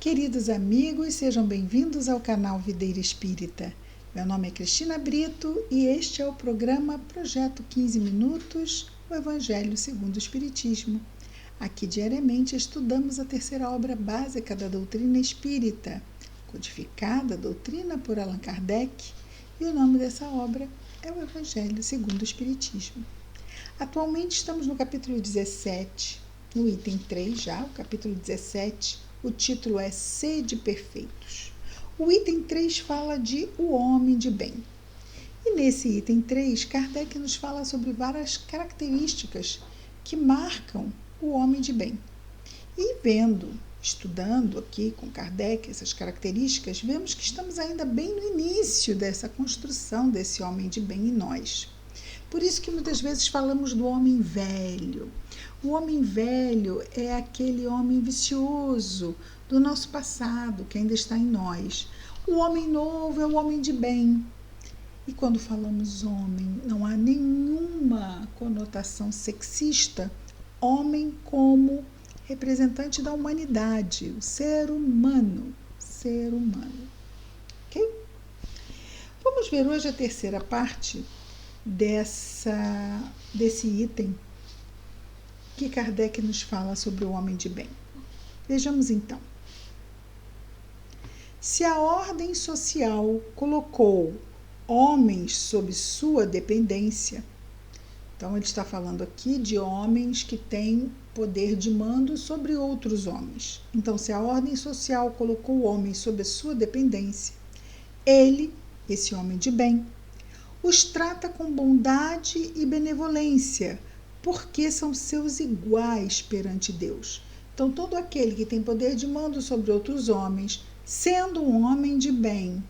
Queridos amigos, sejam bem-vindos ao canal Videira Espírita. Meu nome é Cristina Brito e este é o programa Projeto 15 Minutos, o Evangelho segundo o Espiritismo. Aqui diariamente estudamos a terceira obra básica da doutrina espírita, codificada a doutrina por Allan Kardec, e o nome dessa obra é o Evangelho segundo o Espiritismo. Atualmente estamos no capítulo 17, no item 3 já, o capítulo 17, o título é Sede Perfeitos. O item 3 fala de o homem de bem. E nesse item 3, Kardec nos fala sobre várias características que marcam o homem de bem. E estudando aqui com Kardec essas características, vemos que estamos ainda bem no início dessa construção desse homem de bem em nós. Por isso que muitas vezes falamos do homem velho. O homem velho é aquele homem vicioso do nosso passado, que ainda está em nós. O homem novo é o homem de bem. E quando falamos homem, não há nenhuma conotação sexista. Homem como representante da humanidade, o ser humano. Ok? Vamos ver hoje a terceira parte desse item que Kardec nos fala sobre o homem de bem. Vejamos então. Se a ordem social colocou homens sob sua dependência, então ele está falando aqui de homens que têm poder de mando sobre outros homens. Então, se a ordem social colocou homens sob a sua dependência, ele, esse homem de bem, os trata com bondade e benevolência, porque são seus iguais perante Deus. Então, todo aquele que tem poder de mando sobre outros homens, sendo um homem de bem,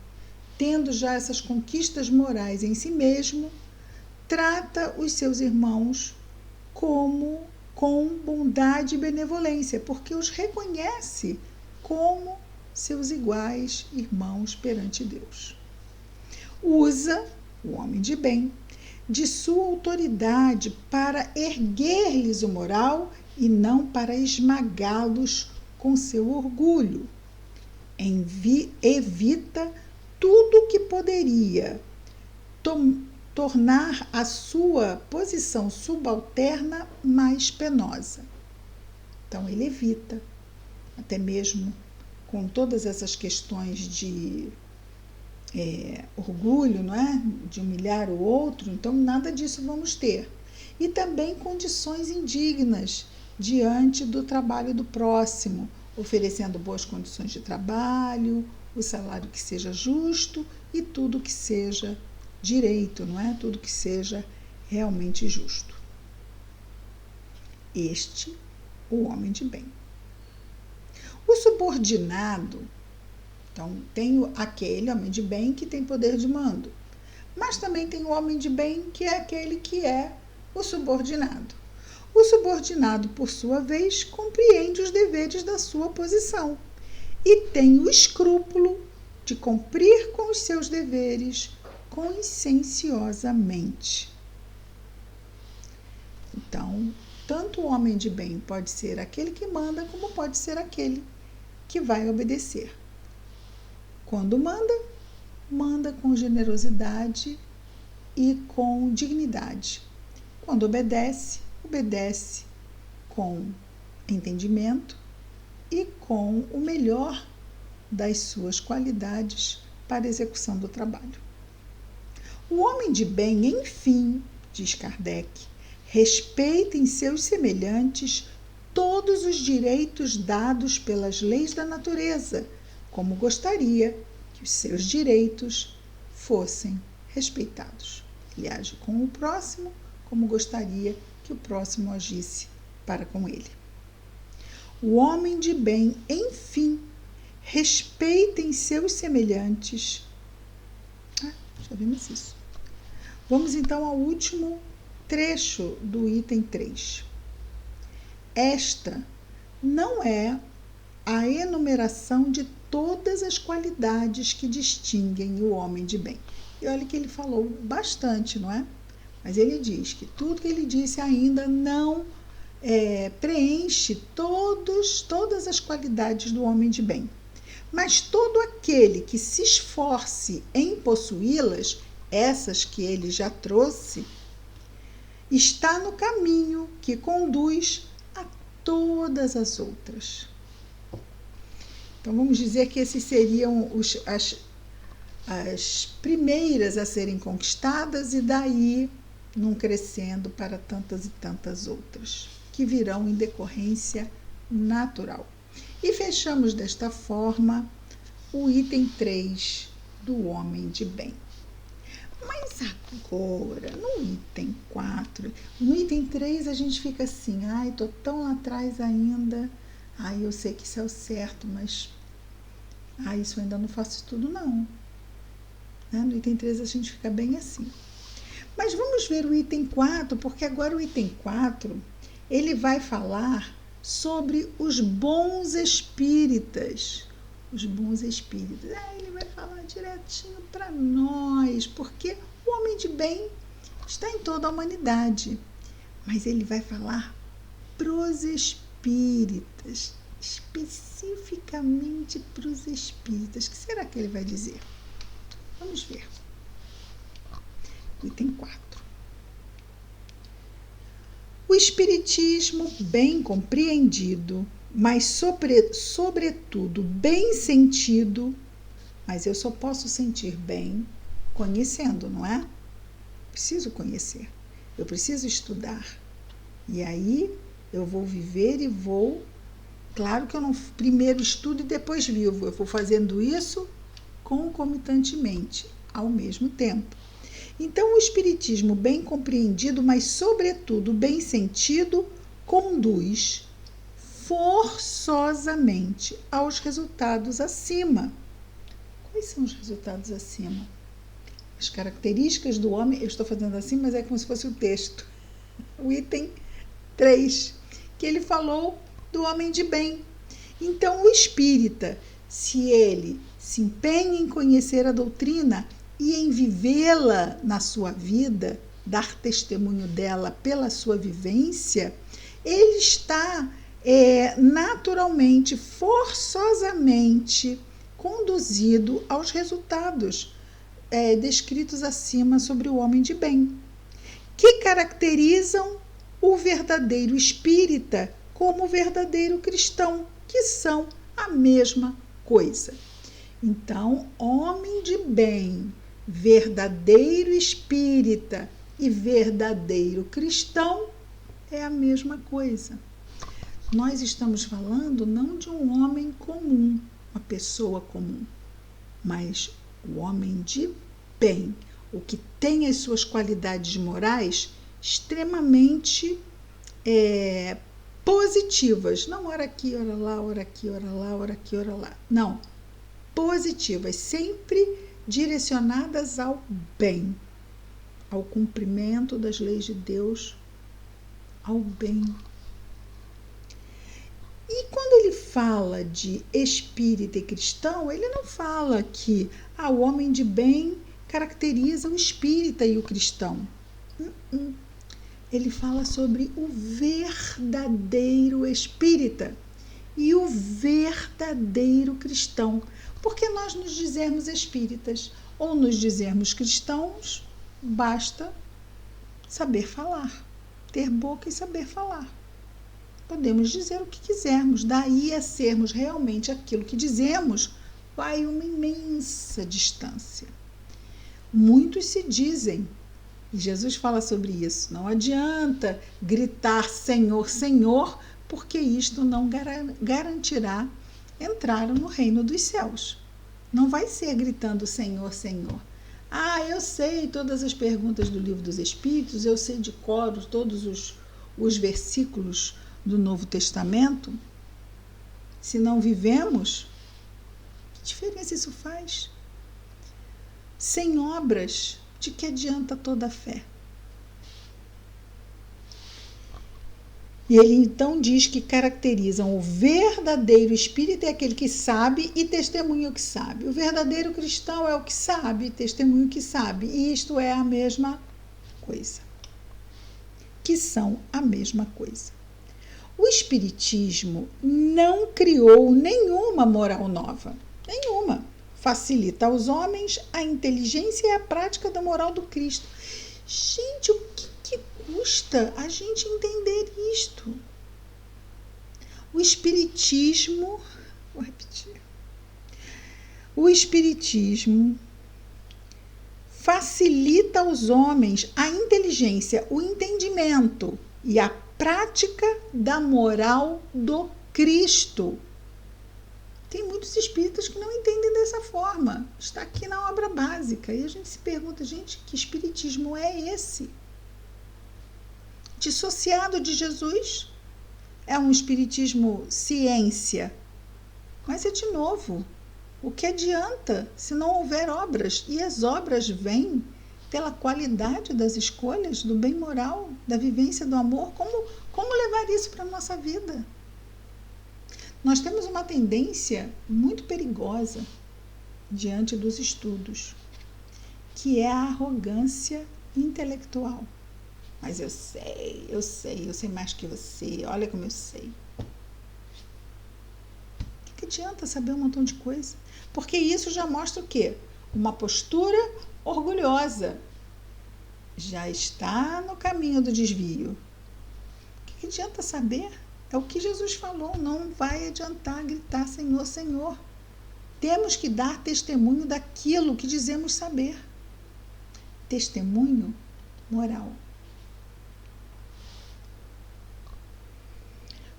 tendo já essas conquistas morais em si mesmo, trata os seus irmãos com bondade e benevolência, porque os reconhece como seus iguais irmãos perante Deus. Usa o homem de bem de sua autoridade para erguer-lhes o moral e não para esmagá-los com seu orgulho. Evita tudo que poderia tornar a sua posição subalterna mais penosa. Então, ele evita, até mesmo com todas essas questões de orgulho, não é? De humilhar o outro, então nada disso vamos ter. E também condições indignas diante do trabalho do próximo, oferecendo boas condições de trabalho, o salário que seja justo e tudo que seja direito, não é? Tudo que seja realmente justo. Este, o homem de bem. O subordinado, então, tem aquele homem de bem que tem poder de mando, mas também tem o homem de bem que é aquele que é o subordinado. O subordinado, por sua vez, compreende os deveres da sua posição e tem o escrúpulo de cumprir com os seus deveres conscienciosamente. Então, tanto o homem de bem pode ser aquele que manda, como pode ser aquele que vai obedecer. Quando manda com generosidade e com dignidade. Quando obedece com entendimento e com o melhor das suas qualidades para a execução do trabalho. O homem de bem, enfim, diz Kardec, respeita em seus semelhantes todos os direitos dados pelas leis da natureza, como gostaria que os seus direitos fossem respeitados. Ele age com o próximo como gostaria que o próximo agisse para com ele. O homem de bem, enfim, respeita em seus semelhantes. Já vimos isso. Vamos então ao último trecho do item 3. Esta não é a enumeração de todas as qualidades que distinguem o homem de bem. E olha que ele falou bastante, não é? Mas ele diz que tudo que ele disse ainda não preenche todas as qualidades do homem de bem. Mas todo aquele que se esforce em possuí-las, essas que ele já trouxe, está no caminho que conduz a todas as outras. Então, vamos dizer que esses seriam as primeiras a serem conquistadas e daí num crescendo para tantas e tantas outras, que virão em decorrência natural. E fechamos desta forma o item 3 do homem de bem. Mas agora, no item 4, no item 3 a gente fica assim, ai, tô tão lá atrás ainda, ai, eu sei que isso é o certo, mas isso eu ainda não faço tudo não. No item 3 a gente fica bem assim. Mas vamos ver o item 4, porque agora o item 4, ele vai falar sobre os bons espíritas. Os bons espíritos. Ele vai falar direitinho para nós, porque o homem de bem está em toda a humanidade. Mas ele vai falar pros espíritas, especificamente para os espíritas. O que será que ele vai dizer? Vamos ver. Item 4. O espiritismo bem compreendido, mas sobretudo bem sentido, mas eu só posso sentir bem conhecendo, não é? Preciso conhecer, eu preciso estudar. E aí eu vou viver e vou, claro que eu não primeiro estudo e depois vivo, eu vou fazendo isso concomitantemente, ao mesmo tempo. Então, o espiritismo bem compreendido, mas sobretudo bem sentido, conduz forçosamente aos resultados acima. Quais são os resultados acima? As características do homem, eu estou fazendo assim, mas é como se fosse o texto. O item 3, que ele falou do homem de bem. Então, o espírita, se ele se empenha em conhecer a doutrina e em vivê-la na sua vida, dar testemunho dela pela sua vivência, ele está naturalmente, forçosamente conduzido aos resultados descritos acima sobre o homem de bem, que caracterizam o verdadeiro espírita como o verdadeiro cristão, que são a mesma coisa. Então, homem de bem, verdadeiro espírita e verdadeiro cristão é a mesma coisa. Nós estamos falando não de um homem comum, uma pessoa comum, mas o homem de bem, o que tem as suas qualidades morais extremamente positivas. Não ora aqui, ora lá, ora aqui, ora lá, ora aqui, ora lá. Não, positivas, sempre direcionadas ao bem, ao cumprimento das leis de Deus, ao bem. E quando ele fala de espírita e cristão, ele não fala que o homem de bem caracteriza o espírita e o cristão. Ele fala sobre o verdadeiro espírita e o verdadeiro cristão. Porque nós nos dizermos espíritas ou nos dizermos cristãos, basta saber falar, ter boca e saber falar. Podemos dizer o que quisermos, daí a sermos realmente aquilo que dizemos, vai uma imensa distância. Muitos se dizem, e Jesus fala sobre isso, não adianta gritar Senhor, Senhor, porque isto não garantirá entrar no reino dos céus. Não vai ser gritando Senhor, Senhor. Eu sei todas as perguntas do Livro dos Espíritos, eu sei de cor todos os versículos do Novo Testamento. Se não vivemos, que diferença isso faz? Sem obras, de que adianta toda a fé? E ele então diz que caracterizam o verdadeiro espírita é aquele que sabe e testemunha o que sabe. O verdadeiro cristão é o que sabe e testemunha o que sabe. E isto é a mesma coisa. Que são a mesma coisa. O espiritismo não criou nenhuma moral nova. Nenhuma. Facilita aos homens a inteligência e a prática da moral do Cristo. Gente, o que custa a gente entender isto? O Espiritismo, vou repetir, o Espiritismo facilita aos homens a inteligência, o entendimento e a prática da moral do Cristo. Tem muitos espíritas que não entendem dessa forma. Está aqui na obra básica. E a gente se pergunta, gente, que espiritismo é esse? Dissociado de Jesus? É um espiritismo ciência. Mas é de novo, o que adianta se não houver obras? E as obras vêm pela qualidade das escolhas, do bem moral, da vivência do amor. Como levar isso para a nossa vida? Nós temos uma tendência muito perigosa diante dos estudos, que é a arrogância intelectual. Mas eu sei mais que você, olha como eu sei. O que adianta saber um montão de coisa? Porque isso já mostra o quê? Uma postura orgulhosa. Já está no caminho do desvio. O que adianta saber? É o que Jesus falou, não vai adiantar gritar Senhor, Senhor. Temos que dar testemunho daquilo que dizemos saber. Testemunho moral.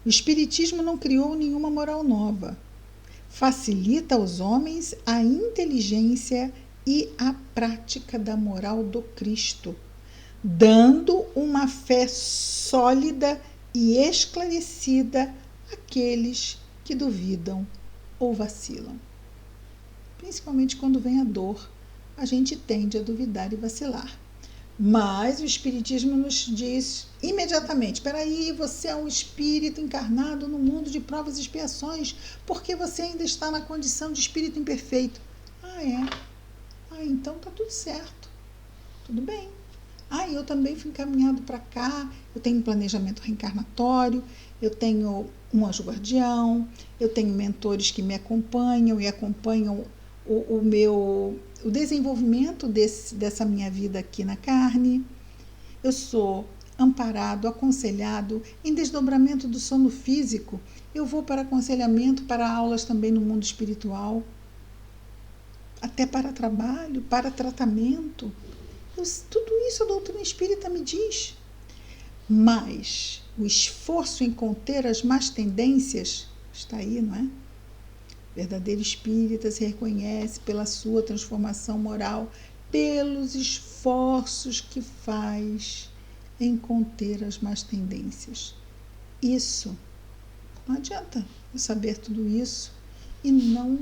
O Espiritismo não criou nenhuma moral nova. Facilita aos homens a inteligência e a prática da moral do Cristo, dando uma fé sólida e esclarecida àqueles que duvidam ou vacilam. Principalmente quando vem a dor, a gente tende a duvidar e vacilar. Mas o Espiritismo nos diz imediatamente, espera aí, você é um espírito encarnado no mundo de provas e expiações, porque você ainda está na condição de espírito imperfeito. Então tá tudo certo, tudo bem. Eu também fui encaminhado para cá, eu tenho um planejamento reencarnatório, eu tenho um anjo guardião, eu tenho mentores que me acompanham e acompanham o desenvolvimento dessa minha vida aqui na carne. Eu sou amparado, aconselhado em desdobramento do sono físico. Eu vou para aconselhamento, para aulas também no mundo espiritual, até para trabalho, para tratamento. Tudo isso a doutrina espírita me diz. Mas o esforço em conter as más tendências está aí, não é? O verdadeiro espírita se reconhece pela sua transformação moral, pelos esforços que faz em conter as más tendências. Isso. Não adianta eu saber tudo isso e não...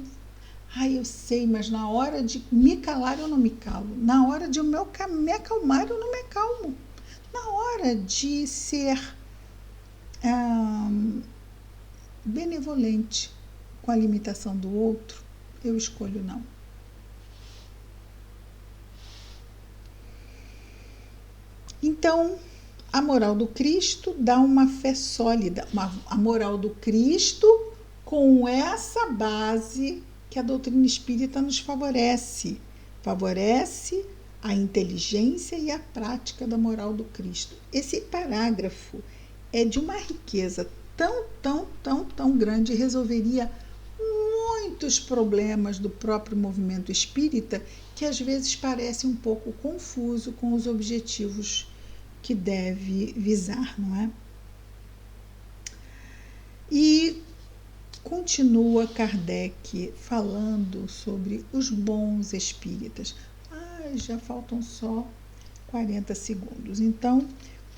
eu sei, mas na hora de me calar eu não me calo. Na hora de me acalmar eu não me acalmo. Na hora de ser benevolente com a limitação do outro, eu escolho não. Então, a moral do Cristo dá uma fé sólida. A moral do Cristo com essa base que a doutrina espírita nos favorece. Favorece a inteligência e a prática da moral do Cristo. Esse parágrafo é de uma riqueza tão grande, resolveria muitos problemas do próprio movimento espírita, que às vezes parece um pouco confuso com os objetivos que deve visar, não é? E continua Kardec falando sobre os bons espíritas. Já faltam só 40 segundos. Então,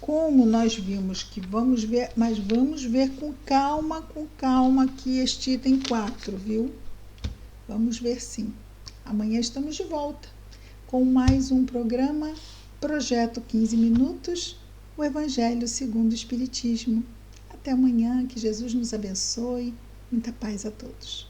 como nós vimos que vamos ver, mas vamos ver com calma que este item 4, viu? Vamos ver sim. Amanhã estamos de volta com mais um programa Projeto 15 Minutos, o Evangelho segundo o Espiritismo. Até amanhã, que Jesus nos abençoe. Muita paz a todos.